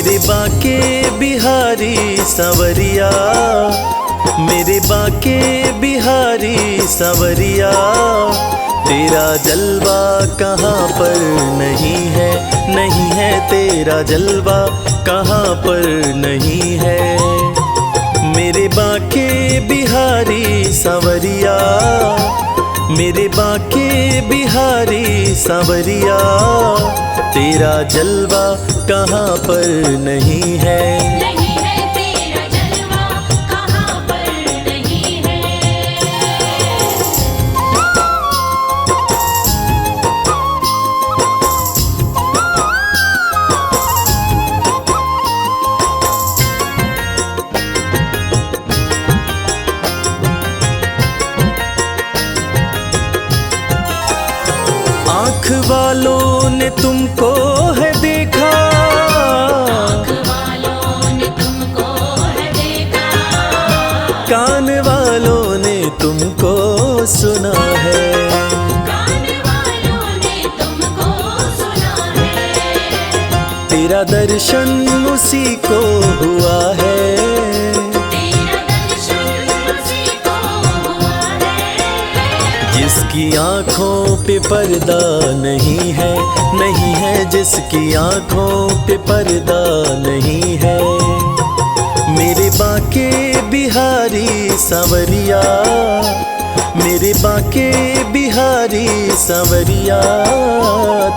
मेरे बाके बिहारी सांवरिया, मेरे बाके बिहारी सांवरिया, तेरा जलवा कहाँ पर नहीं है, नहीं है तेरा जलवा कहाँ पर नहीं है। मेरे बाके बिहारी सांवरिया, मेरे बाके बिहारी सांवरिया, तेरा जलवा कहाँ पर नहीं है। नहीं है तेरा जलवा कहाँ पर नहीं है। आँख वालों ने तुमको है देखा, आँख वालों ने तुमको है देखा, कान वालों ने तुमको सुना है, कान वालों ने तुमको सुना है। तेरा दर्शन उसी को हुआ है, तेरा दर्शन उसी को हुआ है। जिसकी आँखों पे पर्दा नहीं है, नहीं है जिसकी आँखों पे पर्दा नहीं है। मेरे बाके बिहारी सांवरिया, मेरे बाके बिहारी सांवरिया,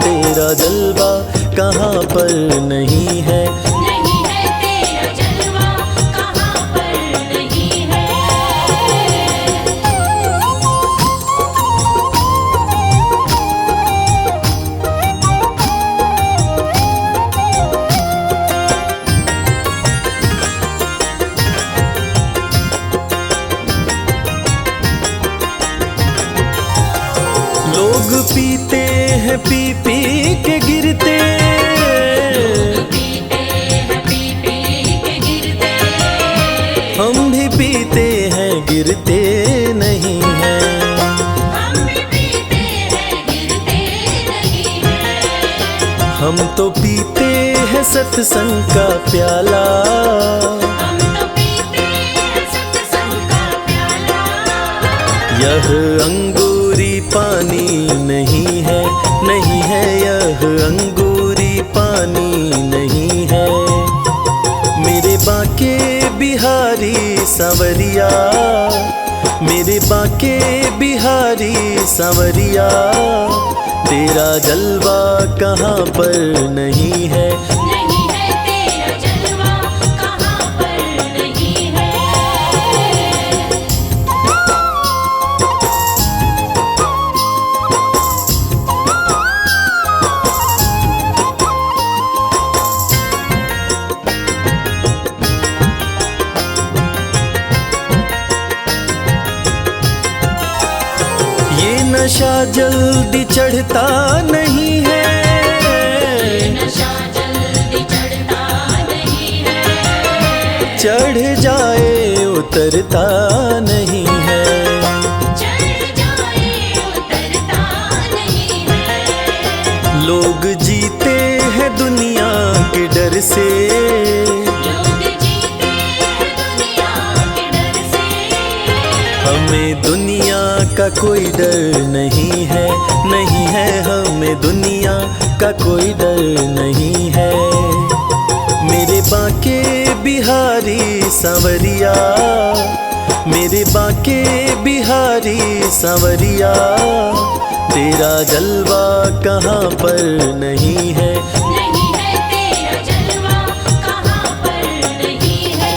तेरा जलवा कहाँ पर नहीं है। नहीं है तेरा जलवा कहाँ पर नहीं है। लोग पीते हैं पी पी के गिरते, पीते हैं पी पी के गिरते, हम भी पीते हैं गिरते नहीं हैं। हम भी पीते हैं गिरते नहीं हैं। हम तो पीते हैं सत्संग का प्याला, हम तो पीते हैं सत्संग का प्याला। यह अंगूरी पानी नहीं है, नहीं है यह अंगूरी पानी नहीं है। मेरे बाके बिहारी सांवरिया, मेरे बाके बिहारी सांवरिया, तेरा जलवा कहाँ पर नहीं है। नहीं है तेरा जलवा कहाँ पर नहीं है। ये नशा जल्दी चढ़ता नहीं है, नशा जल्दी चढ़ता नहीं है। चढ़ जाए उतरता नहीं है। चढ़ जाए उतरता नहीं है। लोग जीते हैं दुनिया के डर से, लोग जीते हैं दुनिया के डर से। हमें दुनिया का कोई डर नहीं है, नहीं है हमें दुनिया का कोई डर नहीं है। मेरे बाके बिहारी सांवरिया, मेरे बाके बिहारी सांवरिया, तेरा जलवा कहाँ पर नहीं है। नहीं है तेरा जलवा कहाँ पर नहीं है।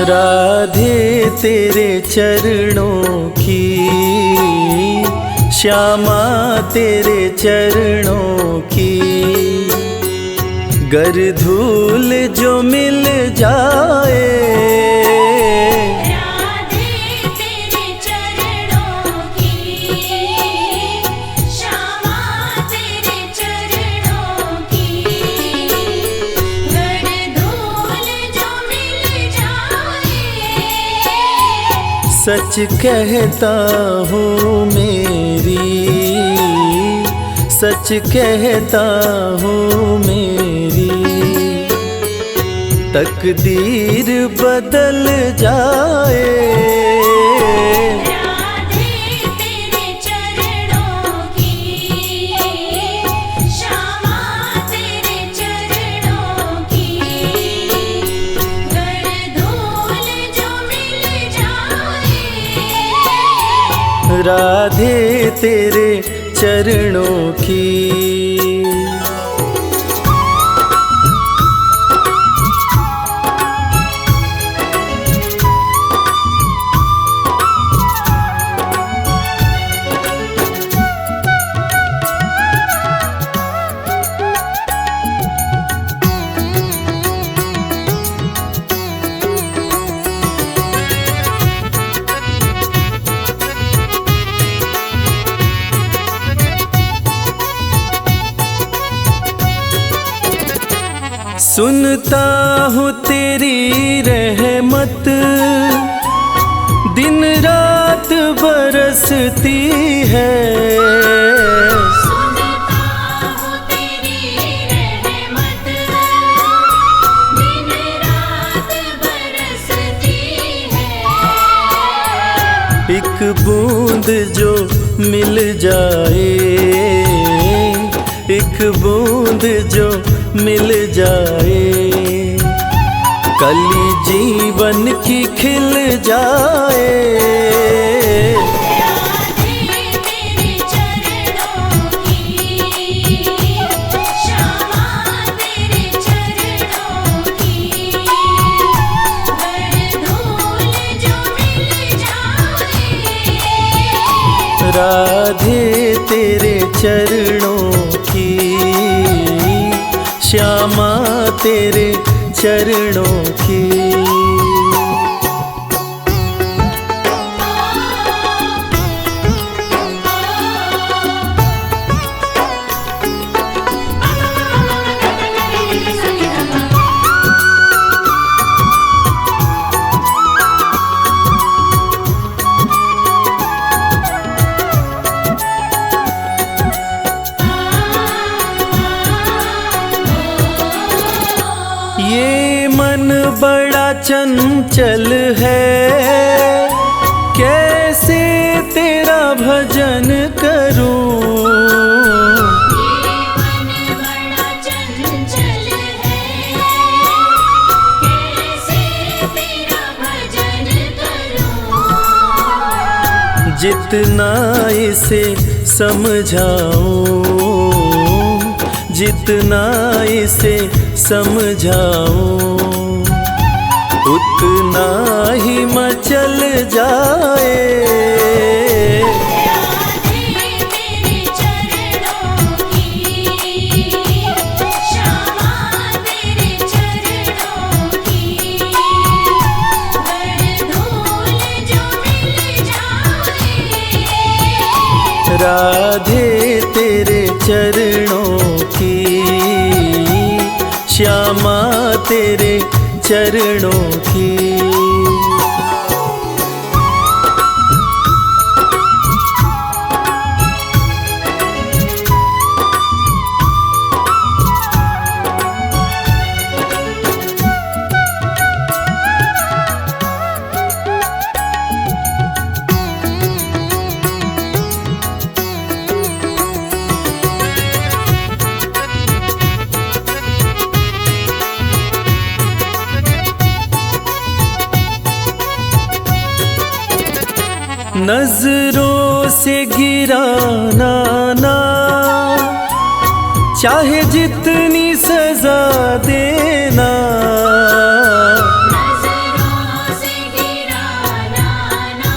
राधे तेरे चरणों की, श्यामा तेरे चरणों की, गर धूल जो मिल जाए, राधे तेरे चरणों की, श्यामा तेरे चरणों की, गर धूल जो मिल जाए। सच कहता हूँ मेरी, सच कहता हूँ मेरी, तकदीर बदल जाए। राधे तेरे चरणों की, श्यामा तेरे चरणों की, गर धूल जो मिल जाए। राधे तेरे चरणों की। सुनता हूँ तेरी रहमत, दिन रात बरसती है। सुनता हूँ तेरी रहमत, दिन रात बरसती है। एक बूंद जो मिल जाए, एक बूंद जो मिल जाए, कली जीवन की खिल जाए। राधे तेरे चरणों की, श्यामा तेरे चरणों की, गर धूल जो मिल जाए। राधे तेरे चरणों की, श्यामा तेरे चरणों की। ये मन बड़ा चंचल है, कैसे तेरा भजन करूं। ये मन बड़ा चंचल है, कैसे तेरा भजन करूं। जितना इसे समझाऊं, जितना इसे समझाऊं, उतना ही मचल जाए। राधे तेरे चरणों की, श्यामा तेरे चरणों की, गर धूल जो मिल जाए। राधे तेरे चरणों की, श्यामा तेरे चरणों की। नजरों से गिराना ना, चाहे जितनी सजा देना। नजरों से गिराना ना,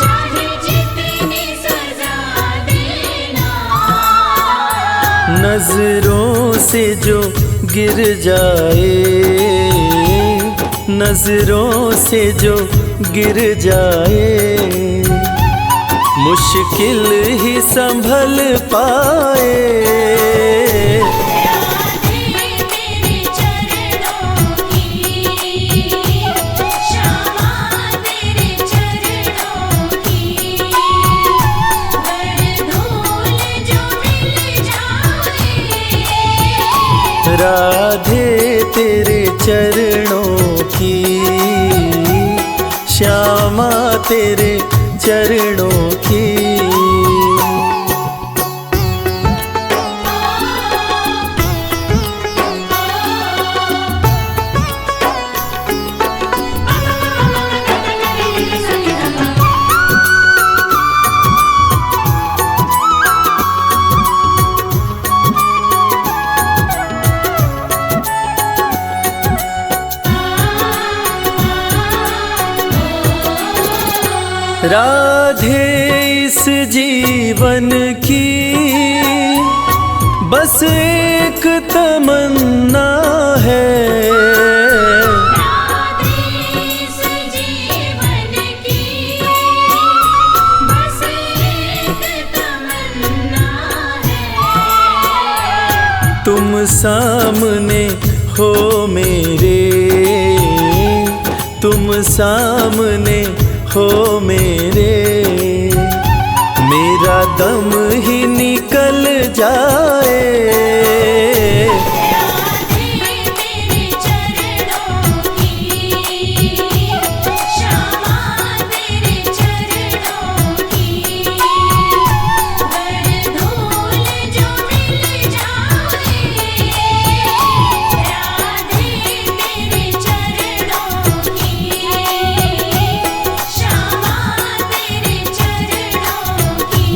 चाहे जितनी सजा देना। नजरों से जो गिर जाए, नजरों से जो गिर जाए, मुश्किल ही संभल पाए। राधे तेरे चरणों की, श्यामा तेरे चरणों की। राधे इस जीवन की बस एक तमन्ना है, राधे इस जीवन की बस एक तमन्ना है। तुम सामने हो मेरे, तुम सामने हो मेरे, मेरा दम ही निकल जाए। राधे तेरे चरणों की, श्यामा तेरे चरणों की, गर धूल जो मिल जाए। राधे तेरे चरणों की, श्यामा तेरे चरणों की।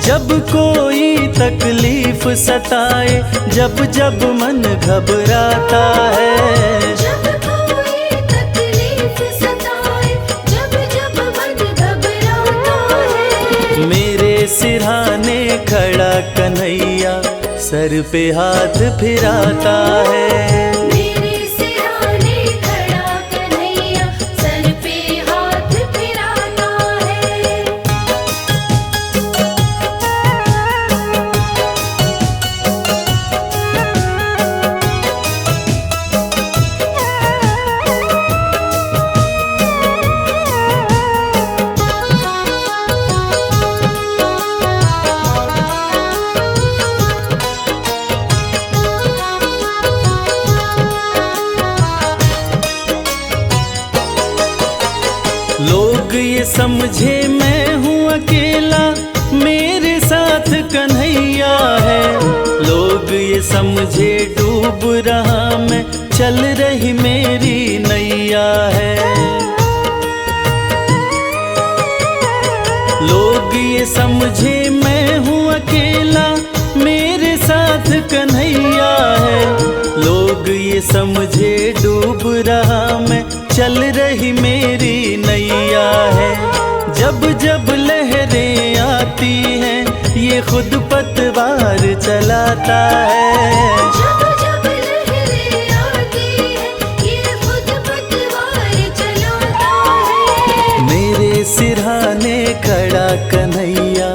जब कोई तकलीफ सताए, जब जब मन घबराता है, जब कोई तकलीफ सताए, जब जब मन घबराता है, मेरे सिरहाने खड़ा कन्हैया सर पे हाथ फिराता है। मेरे सिरहाने खड़ा कन्हैया सर पे हाथ फिराता है। लोग ये समझे मैं हूँ अकेला, मेरे साथ कन्हैया है। लोग ये समझे डूब रहा मैं, चल रही मेरी नैया है। लोग ये समझे मैं हूँ अकेला, मेरे साथ कन्हैया है। लोग ये समझे डूब रहा मैं, चल रही मेरी नैया है। जब जब लहरें आती हैं, ये खुद पतवार चलाता है। जब जब लहरें आती हैं, ये खुद पतवार चलाता है। मेरे सिरहाने खड़ा कन्हैया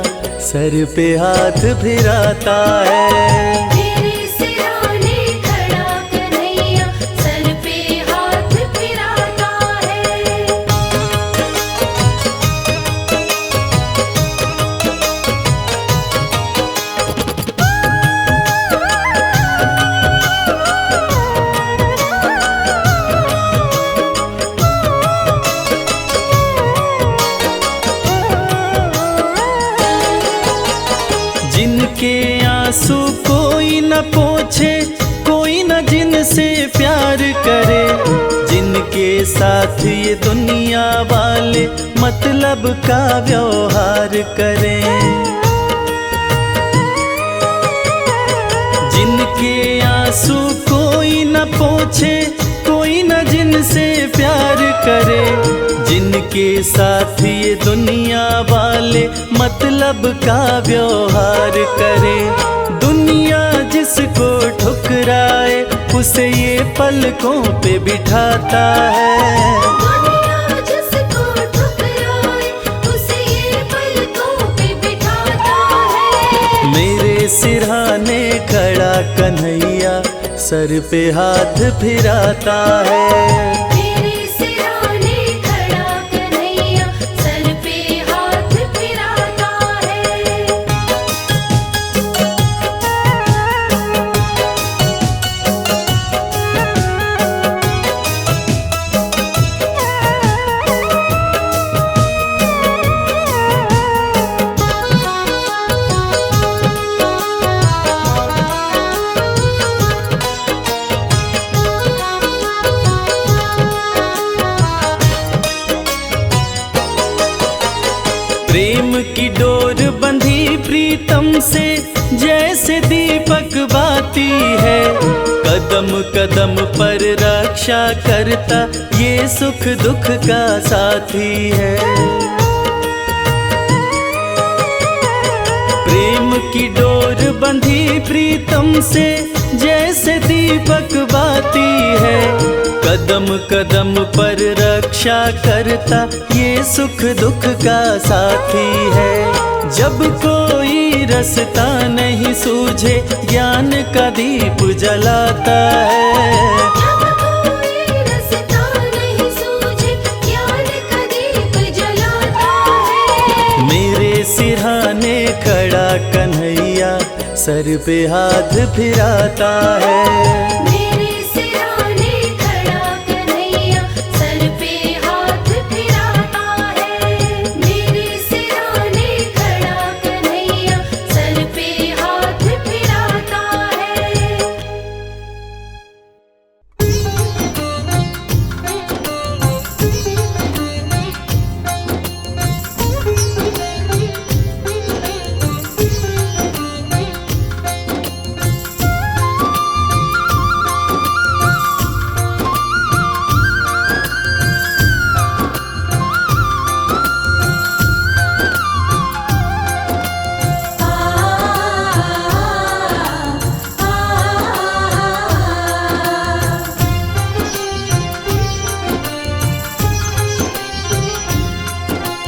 सर पे हाथ फिराता है। मेरे सिरहाने खड़ा कन्हैया सर पे हाथ फिराता है। जिनके आंसू कोई न पोछे, कोई न जिनसे प्यार करे, जिनके साथ ये दुनिया वाले मतलब का व्यवहार करें। जिनके आंसू कोई न पोछे, कोई न जिनसे प्यार करे, जिनके साथ ये दुनिया वाले मतलब का व्यवहार करे। दुनिया जिसको ठुकराए उसे ये पलकों पे बिठाता है। दुनिया जिसको ठुकराए उसे ये पलकों पे बिठाता है। मेरे सिरहाने खड़ा कन्हैया सर पे हाथ फिराता है। मेरे सिरहाने खड़ा कन्हैया सर पे हाथ फिराता है। प्रेम की डोर बंधी प्रीतम से जैसे दीपक बाती है, कदम कदम पर रक्षा करता ये सुख दुख का साथी है। प्रेम की डोर बंधी प्रीतम से जैसे दीपक बाती है, कदम कदम पर रक्षा करता ये सुख दुख का साथी है। जब कोई रास्ता नहीं सूझे ज्ञान का दीप जलाता है। जब कोई रास्ता नहीं सूझे ज्ञान का दीप जलाता है। मेरे सिरहाने खड़ा कन्हैया सर पे हाथ फिराता है। मेरे सिरहाने खड़ा कन्हैया सर पे हाथ फिराता है। मेरे सिरहाने खड़ा कन्हैया सर पे हाथ फिराता है।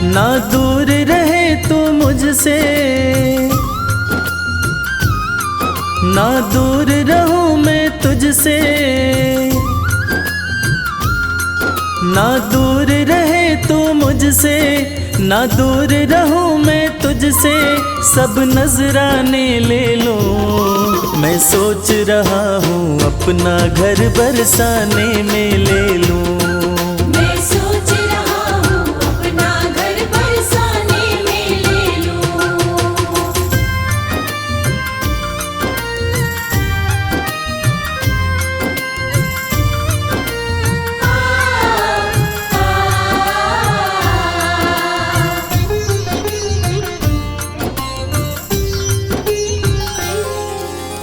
ना दूर रहे तू मुझसे, ना दूर रहूं मैं तुझसे, ना दूर रहे तू मुझसे, ना दूर रहूं मैं तुझसे, सब नजराने ले लूं। मैं सोच रहा हूँ अपना घर बरसाने में ले लूं। मैं सोच रहा हूँ अपना घर बरसाने में ले लूं।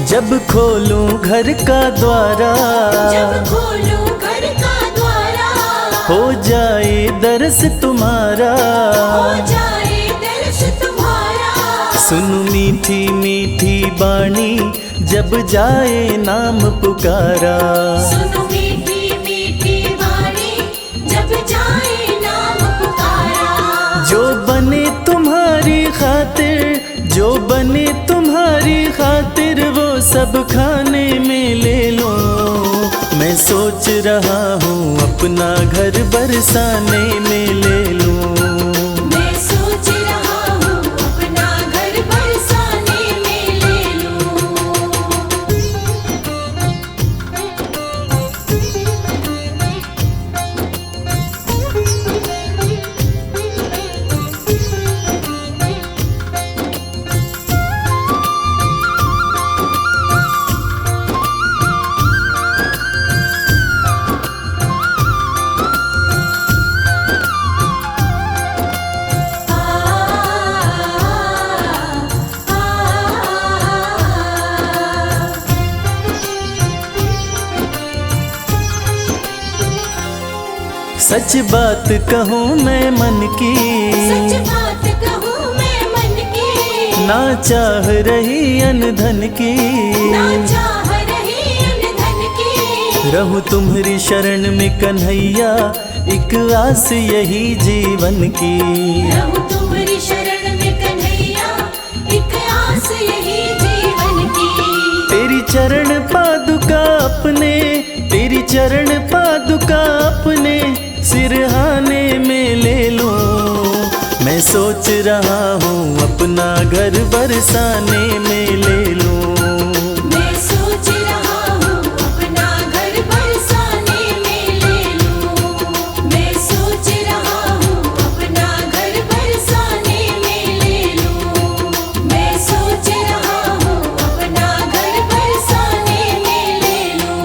जब खोलूं घर का द्वारा, जब खोलूं घर का द्वारा, हो जाए दर्श तुम्हारा, हो जाए दर्श तुम्हारा। सुन मीठी मीठी बाणी जब जाए नाम पुकारा। सुनो मीठी मीठी वाणी जब जाए नाम पुकारा। जो बने तुम्हारी खातिर, जो बने तुम्हारी खातिर, वो सब खाने में ले लो। मैं सोच रहा हूँ अपना घर बरसाने में ले लूं। मैं सोच रहा हूँ अपना घर बरसाने में ले लूं। सच बात कहूँ मैं मन की, सच बात कहूँ मैं मन की, ना चाह रही अन धन की, ना चाह रही अन धन की। रहूं तुम्हारी शरण में कन्हैया, एक आस यही जीवन की। रहूं तुम्हारी शरण में कन्हैया, एक आस यही जीवन की। तेरी चरण पादुका अपने, तेरी चरण पादुका अपने सिरहाने में ले लूं। मैं सोच रहा हूँ अपना घर बरसाने में ले लूं। मैं सोच रहा हूँ अपना घर बरसाने में ले लूं। मैं सोच रहा हूँ अपना घर बरसाने में ले लूं। मैं सोच रहा हूँ अपना घर बरसाने में ले लूं।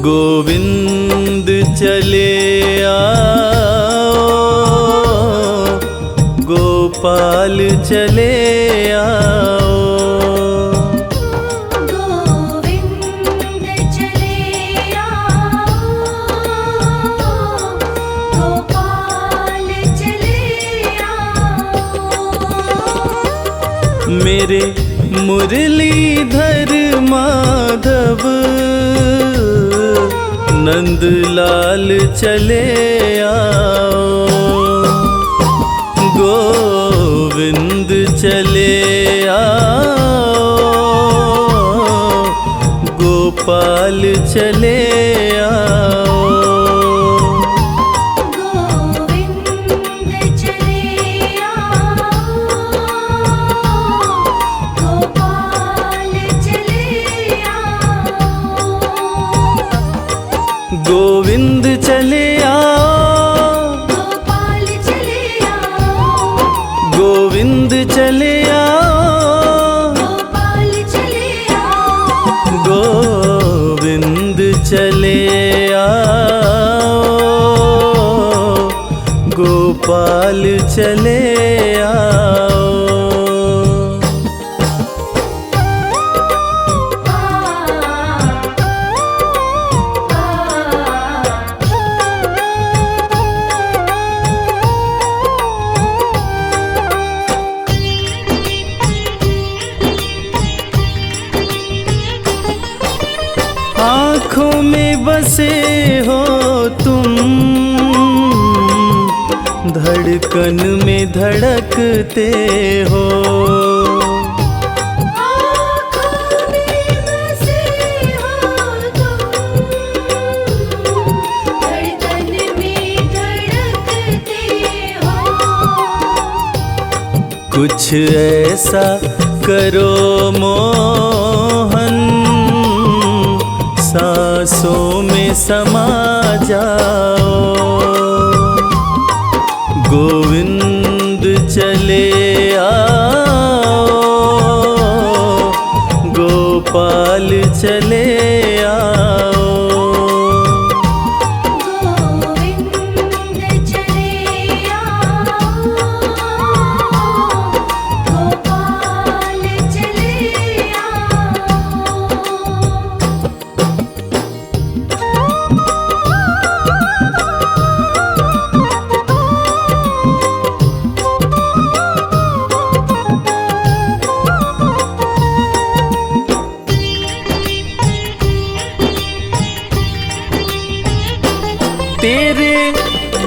गोविंद चले आओ, गोपाल चले आओ। गोविंद चले आओ, गोपाल चले आओ। मेरे मुरलीधर माधव नंदलाल चले आओ। गोविंद चले आओ, गोपाल चले आओ। गोविंद चले आओ, गोपाल चले आओ। गोविंद चले आओ, गोपाल चले आओ। गोविंद चले आओ, गोपाल चले आओ। गोविंद चले आओ, गोपाल चले आओ। आँखों में बसे हो तुम, धड़कन में धड़कते हो। आँखों में बसे हो तुम, धड़कन में धड़कते हो। कुछ ऐसा करो मोहन, सांसों में समा जाओ। गोविंद चले आओ, गोपाल चले आओ। गोविंद चले आओ, गोपाल चले आओ। तेरे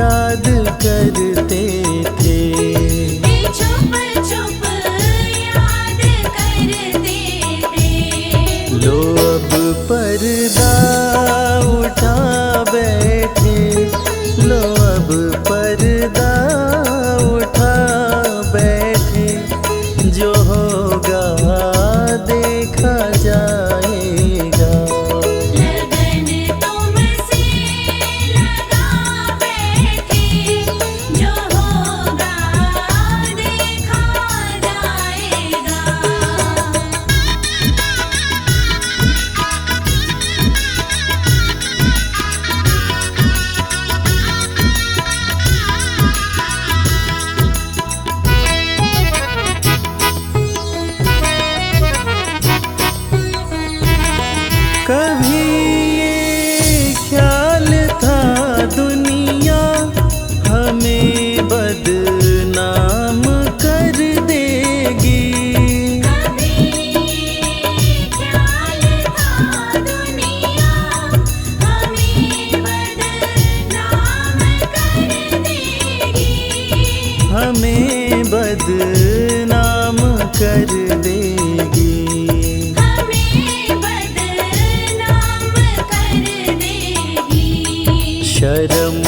याद करते थे। छुप छुप याद करते थे। लो अब पर्दा उठा बैठे, लो अब पर्दा उठा बैठे, जो होगा देखा जाएगा। लगन तुमसे लगा बैठे, जो होगा देखा जाएगा। कभी ये ख्याल था दुनिया हमें बदनाम कर देगी। कभी ख्याल था दुनिया हमें बदनाम कर देगी। हमें बदनाम कर देगी। हमें बदनाम कर देगी। शर्म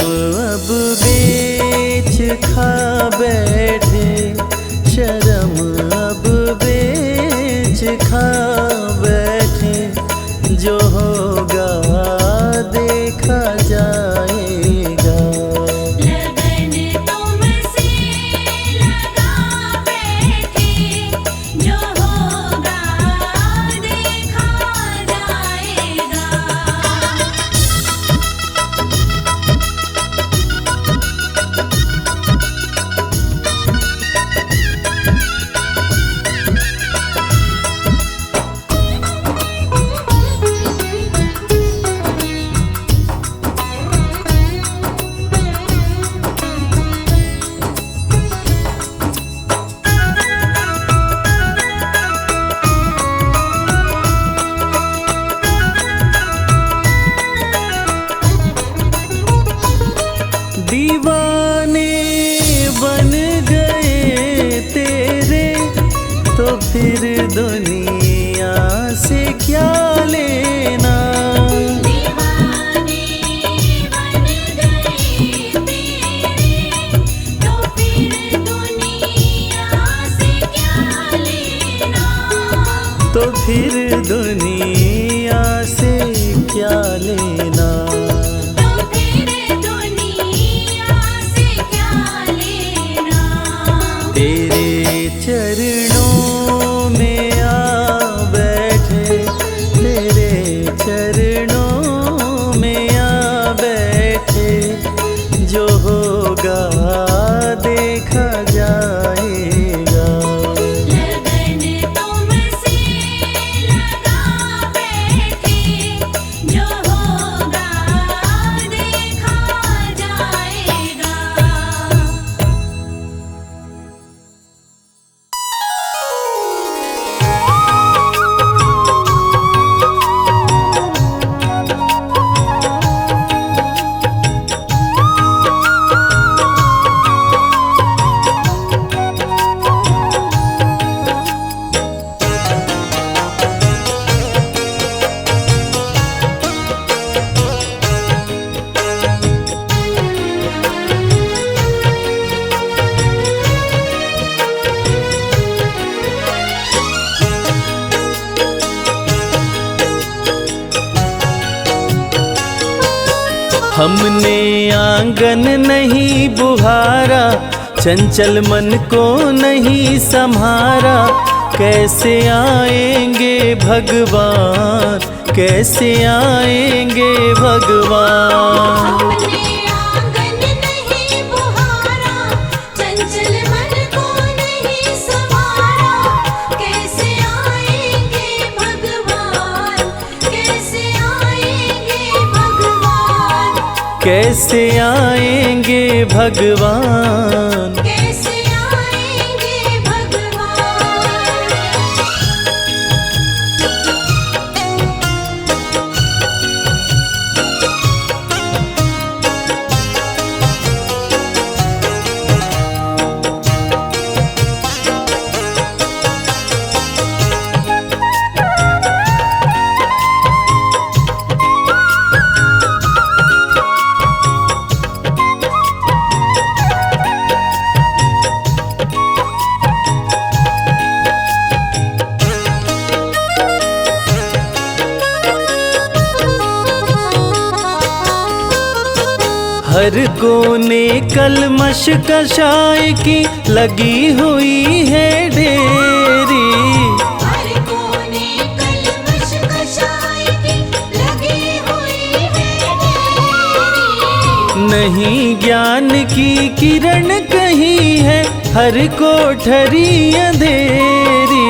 अब बेच खा बैठे, शर्म अब बेच खा बैठे, जो होगा देखा जाएगा। लगन तुमसे लगा बैठे, जो होगा देखा जाएगा। दीवाने बन गए तेरे, तो फिर दुनिया से क्या लेना। दीवाने बन गए तेरे, तो फिर दुनिया से क्या लेना। तो फिर दुनिया से क्या लेना। तो फिर दुनिया से क्या लेना। तेरे चरणों में आ बैठे, तेरे चरणों में आ बैठे, जो होगा देखा जाएगा। लगन तुमसे लगा बैठे, जो होगा देखा जाएगा। हमने आंगन नहीं बुहारा, चंचल मन को नहीं संहारा, कैसे आएंगे भगवान, कैसे आएंगे भगवान। हमने आंगन नहीं बुहारा, चंचल मन को नहीं संवारा, कैसे आएंगे भगवान, कैसे आएंगे भगवान। कैसे आएंगे भगवान। कैसे आएंगे भगवान। हर कोने कलमश कशाय की लगी हुई है ढेरी। हर कोने कलमश कशाय की लगी हुई है ढेरी। नहीं ज्ञान की किरण कहीं है हर कोठरी अंधेरी।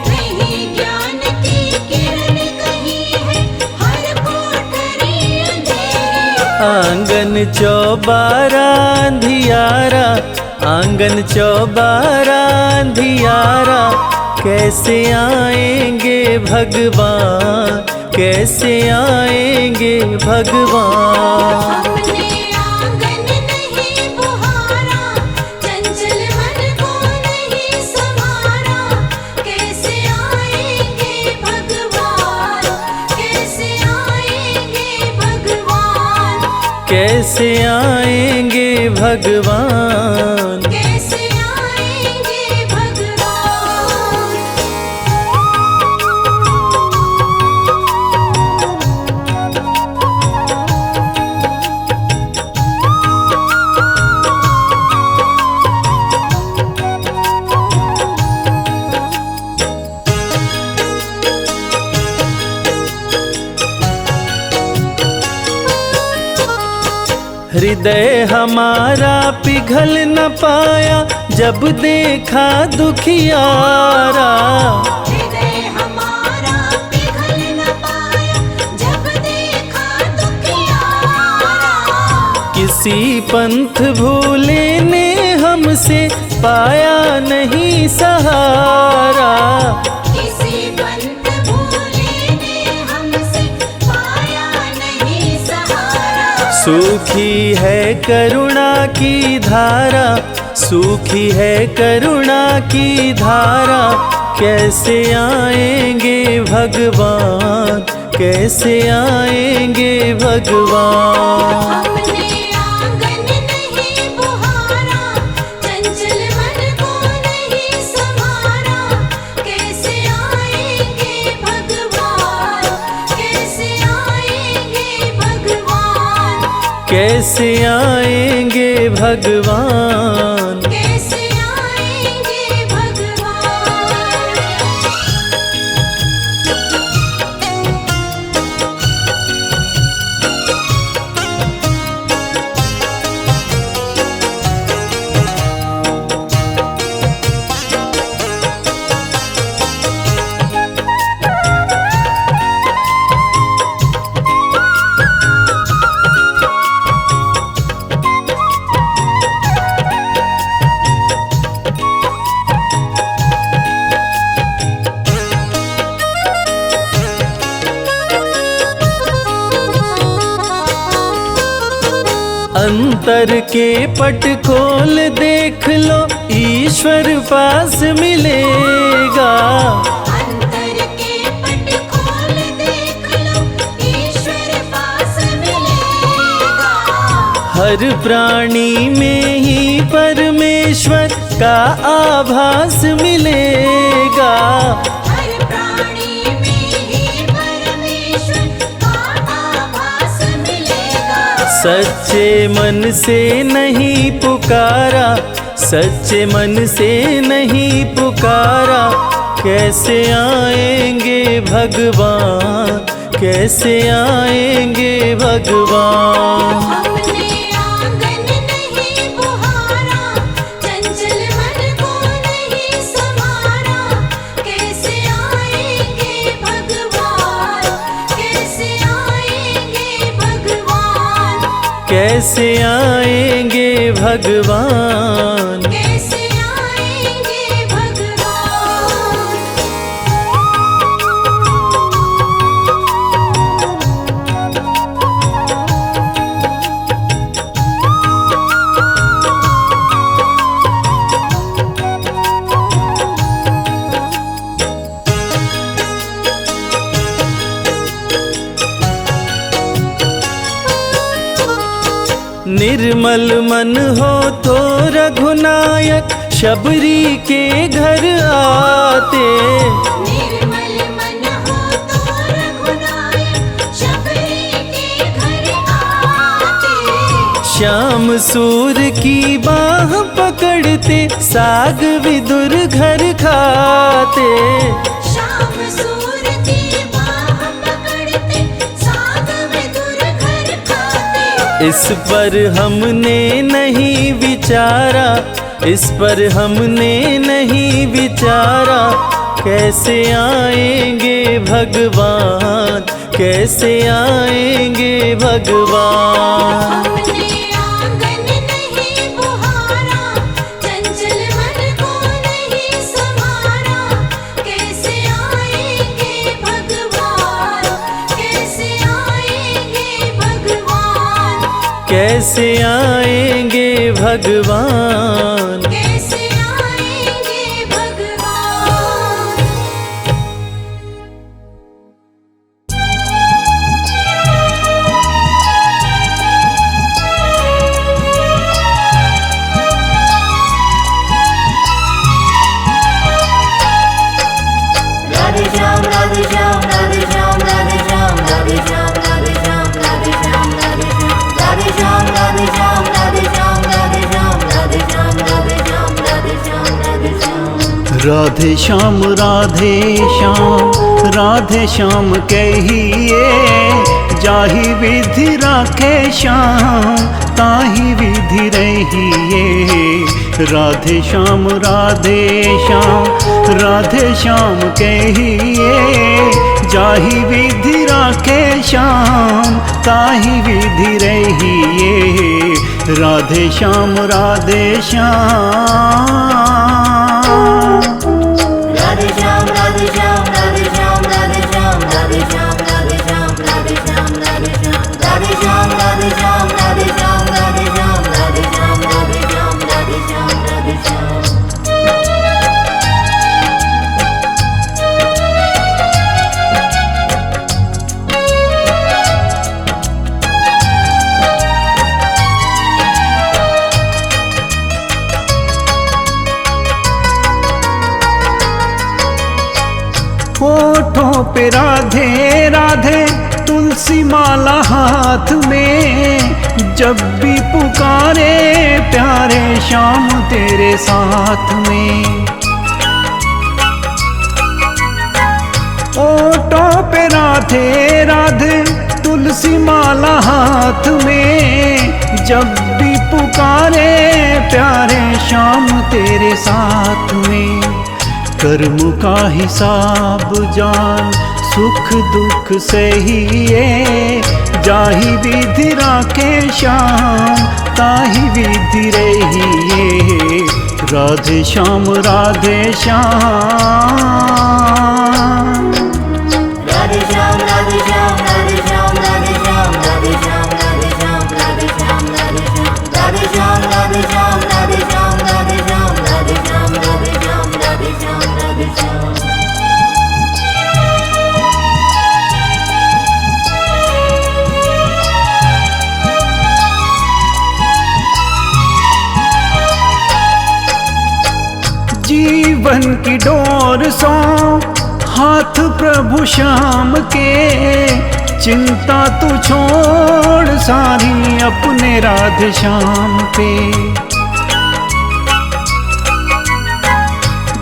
नहीं ज्ञान की किरण कहीं है हर कोठरी अंधेरी। आंगन चौबारा अंधियारा, आंगन चौबारा अंधियारा, कैसे आएंगे भगवान, कैसे आएंगे भगवान। हमने आंगन नहीं बुहारा, चंचल मन को नहीं संवारा, कैसे आएंगे भगवान, कैसे आएंगे भगवान, कैसे आएंगे भगवान। कैसे आएंगे भगवान। हृदय हमारा पिघल न पाया जब देखा दुखियारा। हृदय हमारा पिघल न पाया जब देखा दुखियारा। किसी पंथ भूले ने हमसे पाया नहीं सहारा। किसी पंथ भूले ने हमसे पाया नहीं सहारा। सूखी है करुणा की धारा, सूखी है करुणा की धारा, कैसे आएंगे भगवान, कैसे आएंगे भगवान। हमने आंगन नहीं बुहारा, चंचल मन को नहीं संवारा, कैसे आएंगे भगवान, कैसे आएंगे भगवान, कैसे आएंगे भगवान। कैसे आएंगे भगवान। अंतर के पट खोल देख लो, ईश्वर पास मिलेगा। अंतर के पट खोल देख लो, ईश्वर पास मिलेगा। हर प्राणी में ही परमेश्वर का आभास मिलेगा। हर प्राणी में ही परमेश्वर का आभास मिलेगा। सच्चे मन से नहीं पुकारा, सच्चे मन से नहीं पुकारा, कैसे आएंगे भगवान, कैसे आएंगे भगवान। हमने आंगन नहीं बुहारा, चंचल मन को नहीं संवारा, कैसे आएंगे भगवान, कैसे आएंगे भगवान, कैसे आएंगे भगवान। कैसे आएंगे भगवान। निर्मल मन हो तो रघुनायक शबरी के घर आते। निर्मल मन हो तो रघुनायक शबरी के घर आते। श्याम सूर की बाह पकड़ते साग विदुर घर खाते। श्याम सूर की बाह पकड़ते साग विदुर घर खाते। इस पर हमने नहीं विचारा, इस पर हमने नहीं विचारा, कैसे आएंगे भगवान, कैसे आएंगे भगवान। हमने आंगन नहीं बुहारा, चंचल मन को नहीं संवारा, कैसे आएंगे भगवान, कैसे आएंगे भगवान, कैसे आएंगे भगवान। कैसे आएंगे भगवान। राधे श्याम राधे श्याम राधे श्याम राधे श्याम राधे श्याम राधे श्याम राधे श्याम राधे श्याम राधे श्याम राधे श्याम राधे श्याम राधे श्याम राधे श्याम राधे श्याम राधे श्याम राधे श्याम राधे श्याम राधे श्याम कहिए, जाहि विधि राखे श्याम ताहि विधि रहिए। राधे श्याम राधे श्याम कहिए, जाहि विधि राखे श्याम ताहि विधि रहिए। राधे श्याम राधे श्याम राधे श्याम राधे श्याम राधे श्याम राधे श्याम राधे श्याम राधे श्याम राधे श्याम राधे श्याम राधे श्याम राधे श्याम राधे श्याम राधे श्याम राधे श्याम राधे श्याम राधे श्याम राधे श्याम। होठों पे राधे राधे तुलसी माला हाथ में, जब भी पुकारे प्यारे श्याम तेरे साथ में। होठों पे राधे राधे तुलसी माला हाथ में, जब भी पुकारे प्यारे श्याम तेरे साथ में। कर्म का हिसाब जान सुख दुख सहिए, जाहि विधि राखे श्याम ताहि विधि रहिए। राधे श्याम राधे श्याम राधे श्याम राधे श्याम राधे श्याम राधे श्याम राधे श्याम राधे श्याम राधे श्याम राधे श्याम राधे श्याम राधे श्याम राधे श्याम राधे श्याम राधे श्याम राधे श्याम राधे श्याम राधे श्याम। जीवन की डोर सो हाथ प्रभु श्याम के, चिंता तू छोड़ सारी अपने राधे श्याम पे।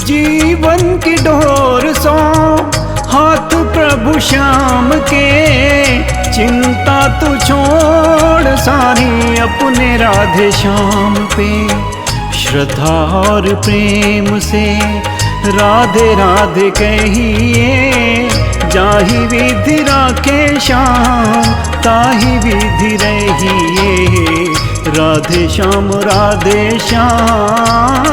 जीवन की डोर सो हाथ प्रभु श्याम के, चिंता तू छोड़ सारी अपने राधे श्याम पे। श्रद्धा और प्रेम से राधे राधे कहिए, जाहि विधि राखे श्याम ताहि विधि रहिए। राधे श्याम राधे श्याम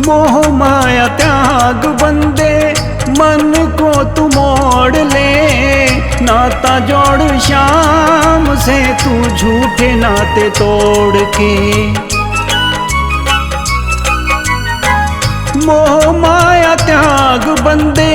मोह माया त्याग बंदे मन को तू मोड़ ले, नाता जोड़ श्याम से तू झूठे नाते तोड़ के। मोह माया त्याग बंदे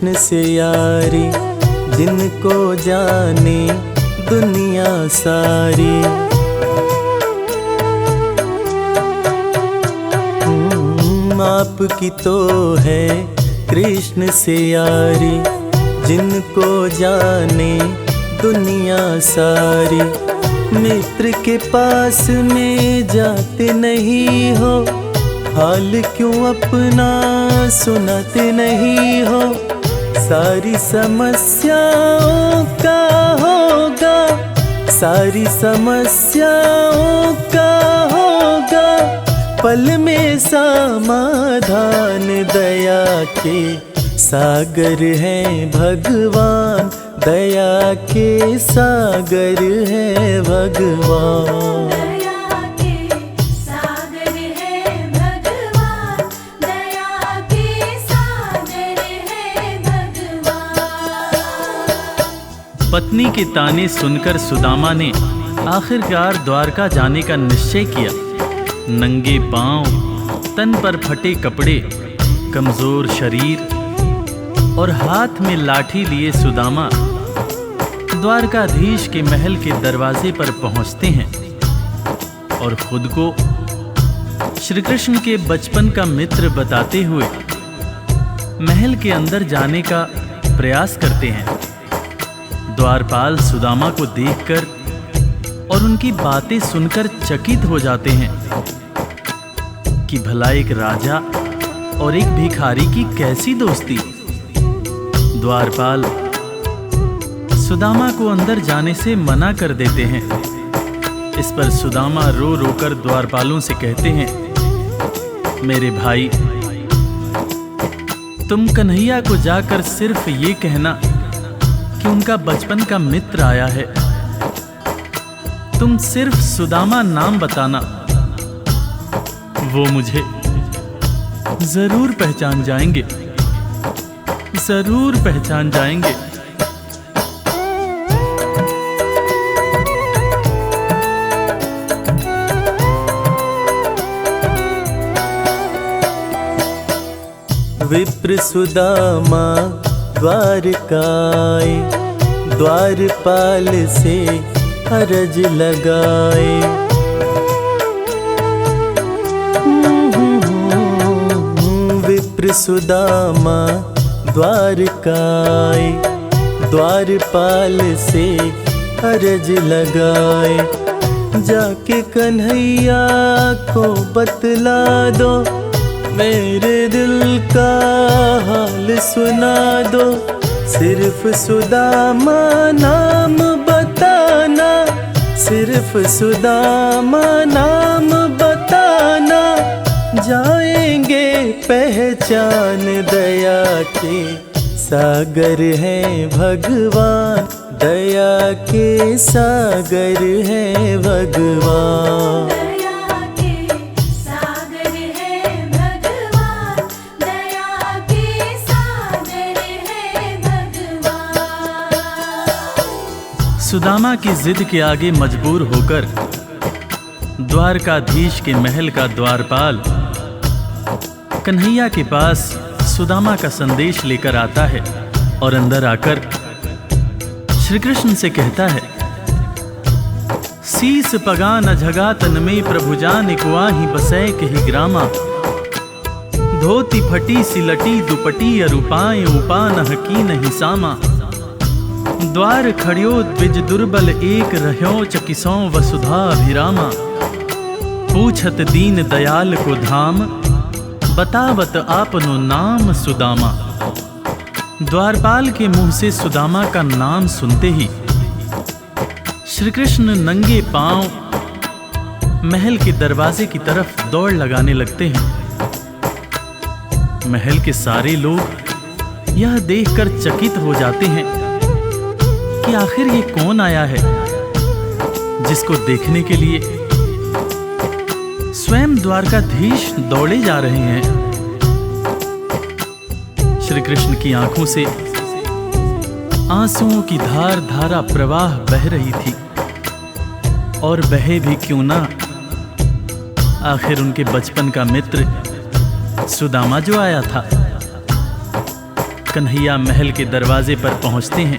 कृष्ण से यारी, जिनको जाने दुनिया सारी। आपकी तो है कृष्ण से यारी, जिनको जाने दुनिया सारी। मित्र के पास में जाते नहीं हो, हाल क्यों अपना सुनाते नहीं हो। सारी समस्याओं का होगा, सारी समस्याओं का होगा पल में समाधान। दया के सागर हैं भगवान, दया के सागर हैं भगवान। दया के सागर है भगवान, दया के सागर है भगवान। पत्नी के ताने सुनकर सुदामा ने आखिरकार द्वारका जाने का निश्चय किया। नंगे पांव, तन पर फटे कपड़े, कमजोर शरीर और हाथ में लाठी लिए सुदामा द्वारकाधीश के महल के दरवाजे पर पहुंचते हैं और खुद को श्री कृष्ण के बचपन का मित्र बताते हुए महल के अंदर जाने का प्रयास करते हैं। द्वारपाल सुदामा को देखकर और उनकी बातें सुनकर चकित हो जाते हैं कि भला एक राजा और एक भिखारी की कैसी दोस्ती। द्वारपाल सुदामा को अंदर जाने से मना कर देते हैं। इस पर सुदामा रो रो कर द्वारपालों से कहते हैं, मेरे भाई, तुम कन्हैया को जाकर सिर्फ ये कहना कि उनका बचपन का मित्र आया है। तुम सिर्फ सुदामा नाम बताना, वो मुझे जरूर पहचान जाएंगे, जरूर पहचान जाएंगे। विप्र सुदामा द्वारकाए, द्वारपाल से अरज लगाए। विप्र सुदामा द्वारकाए, द्वारपाल से अरज लगाए। जाके कन्हैया को बतला दो, मेरे दिल का हाल सुना दो। सिर्फ सुदामा नाम बताना, सिर्फ सुदामा नाम बताना, जाएंगे पहचान। दया के सागर हैं भगवान, दया के सागर हैं भगवान। दया के सागर है भगवान, दया के सागर है भगवान। सुदामा की जिद के आगे मजबूर होकर द्वारकाधीश के महल का द्वारपाल कन्हैया के पास सुदामा का संदेश लेकर आता है और अंदर आकर श्री कृष्ण से कहता है, शीस पगा न झगा तन में प्रभु जान कुआही बसै कही ग्रामा। धोती फटी सिलटी दुपटी अरुपाए उपा न हकी नहीं सामा। द्वार खड़ियो द्विज दुर्बल एक रह्यो चकिसों वसुधा अभिरामा। पूछत दीन दयाल को धाम, बतावत आपनो नाम सुदामा। द्वारपाल के मुंह से सुदामा का नाम सुनते ही श्री कृष्ण नंगे पांव महल के दरवाजे की तरफ दौड़ लगाने लगते हैं। महल के सारे लोग यह देखकर चकित हो जाते हैं कि आखिर ये कौन आया है जिसको देखने के लिए स्वयं द्वारकाधीश दौड़े जा रहे हैं। श्री कृष्ण की आंखों से आंसुओं की धार धारा प्रवाह बह रही थी, और बहे भी क्यों ना, आखिर उनके बचपन का मित्र सुदामा जो आया था। कन्हैया महल के दरवाजे पर पहुंचते हैं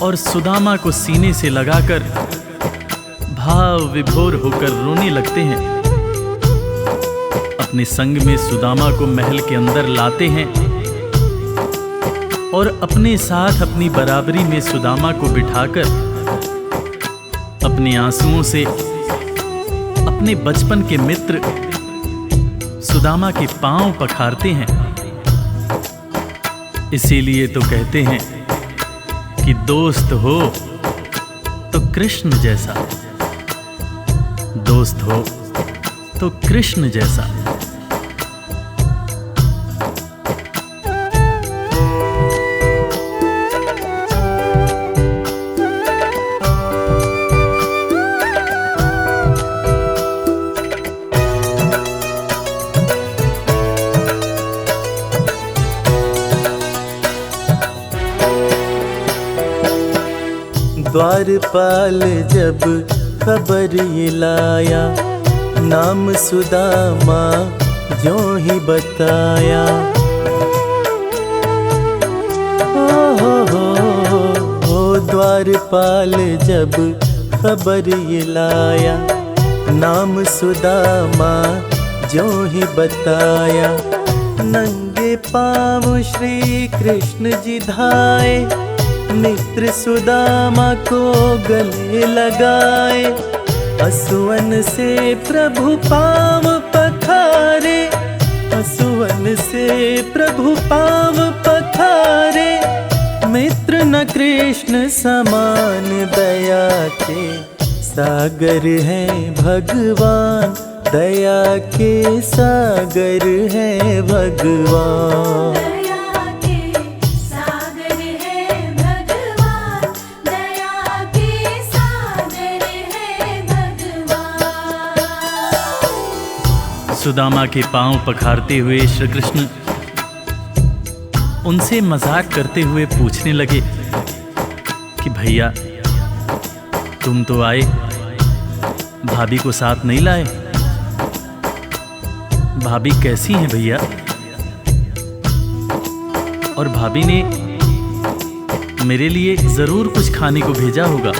और सुदामा को सीने से लगाकर भाव विभोर होकर रोने लगते हैं। अपने संग में सुदामा को महल के अंदर लाते हैं और अपने साथ अपनी बराबरी में सुदामा को बिठाकर अपने आंसुओं से अपने बचपन के मित्र सुदामा के पांव पखारते हैं। इसीलिए तो कहते हैं कि दोस्त हो तो कृष्ण जैसा, दोस्त हो तो कृष्ण जैसा। द्वारपाल जब खबर ये लाया, नाम सुदामा जो ही बताया। हो द्वारपाल जब खबर ये लाया, नाम सुदामा जो ही बताया। नंगे पाँव श्री कृष्ण जी धाए, मित्र सुदामा को गले लगाए। असुवन से प्रभु पाँव पखारे, असुवन से प्रभु पाँव पखारे। मित्र न कृष्ण समान, दया के सागर है भगवान, दया के सागर है भगवान। सुदामा के पांव पखारते हुए श्री कृष्ण उनसे मजाक करते हुए पूछने लगे कि भैया तुम तो आए, भाभी को साथ नहीं लाए। भाभी कैसी हैं भैया? और भाभी ने मेरे लिए जरूर कुछ खाने को भेजा होगा।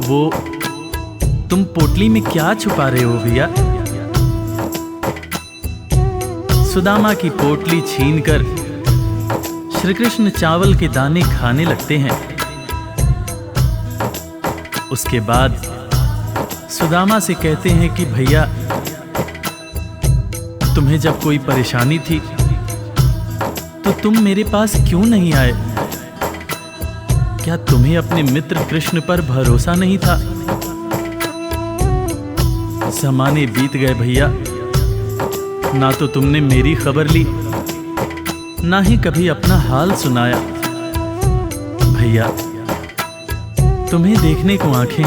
वो तुम पोटली में क्या छुपा रहे हो भैया? सुदामा की पोटली छीनकर श्री कृष्ण चावल के दाने खाने लगते हैं। उसके बाद सुदामा से कहते हैं कि भैया तुम्हें जब कोई परेशानी थी तो तुम मेरे पास क्यों नहीं आए? क्या तुम्हें अपने मित्र कृष्ण पर भरोसा नहीं था? ज़माने बीत गए भैया, ना तो तुमने मेरी खबर ली, ना ही कभी अपना हाल सुनाया। भैया तुम्हें देखने को आंखें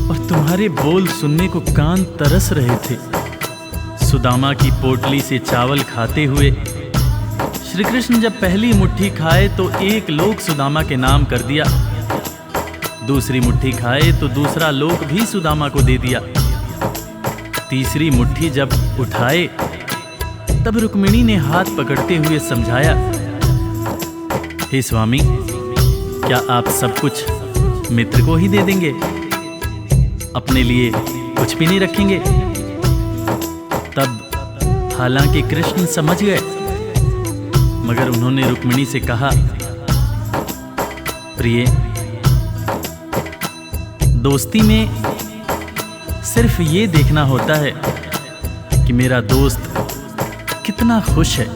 और तुम्हारे बोल सुनने को कान तरस रहे थे। सुदामा की पोटली से चावल खाते हुए श्री कृष्ण जब पहली मुट्ठी खाए तो एक लोक सुदामा के नाम कर दिया, दूसरी मुट्ठी खाए तो दूसरा लोक भी सुदामा को दे दिया। तीसरी मुट्ठी जब उठाए तब रुक्मिणी ने हाथ पकड़ते हुए समझाया, हे स्वामी क्या आप सब कुछ मित्र को ही दे देंगे, अपने लिए कुछ भी नहीं रखेंगे? तब हालांकि कृष्ण समझ गए, मगर उन्होंने रुक्मिणी से कहा, प्रिय दोस्ती में सिर्फ ये देखना होता है कि मेरा दोस्त कितना खुश है।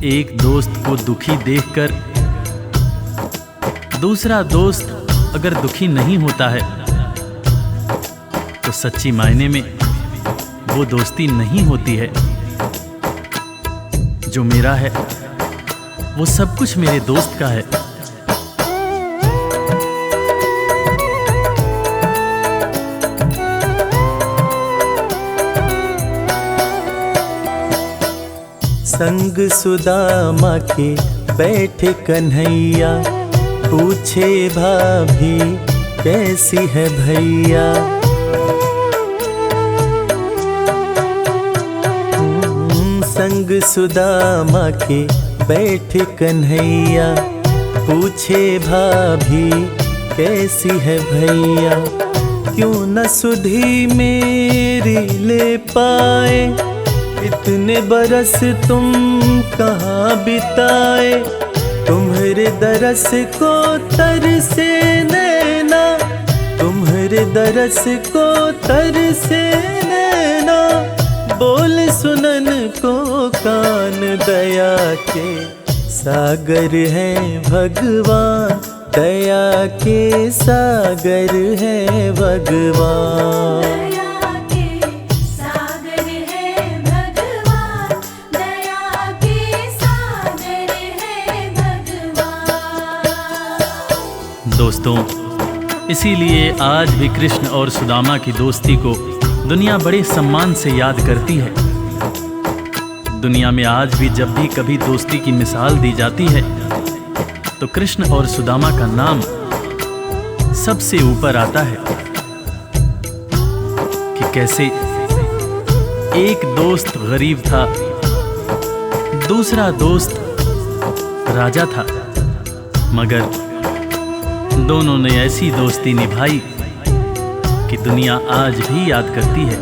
एक दोस्त को दुखी देखकर दूसरा दोस्त अगर दुखी नहीं होता है तो सच्ची मायने में वो दोस्ती नहीं होती है। जो मेरा है वो सब कुछ मेरे दोस्त का है। संग सुदामा के बैठे कन्हैया, पूछे भाभी कैसी है भैया। संग सुदामा के बैठे कन्हैया, पूछे भाभी कैसी है भैया। क्यों न सुधी मेरी ले पाए, इतने बरस तुम कहाँ बिताए। तुम्हारे दरस को तरसे नैना, तुम्हारे दरस को तरसे नैना। बोल सुनन को कान, दया के सागर है भगवान, दया के सागर है भगवान। दया के सागर है भगवान, दया के सागर है भगवान। दोस्तों, इसीलिए आज भी कृष्ण और सुदामा की दोस्ती को दुनिया बड़े सम्मान से याद करती है। दुनिया में आज भी जब भी कभी दोस्ती की मिसाल दी जाती है तो कृष्ण और सुदामा का नाम सबसे ऊपर आता है कि कैसे एक दोस्त गरीब था, दूसरा दोस्त राजा था, मगर दोनों ने ऐसी दोस्ती निभाई कि दुनिया आज भी याद करती है।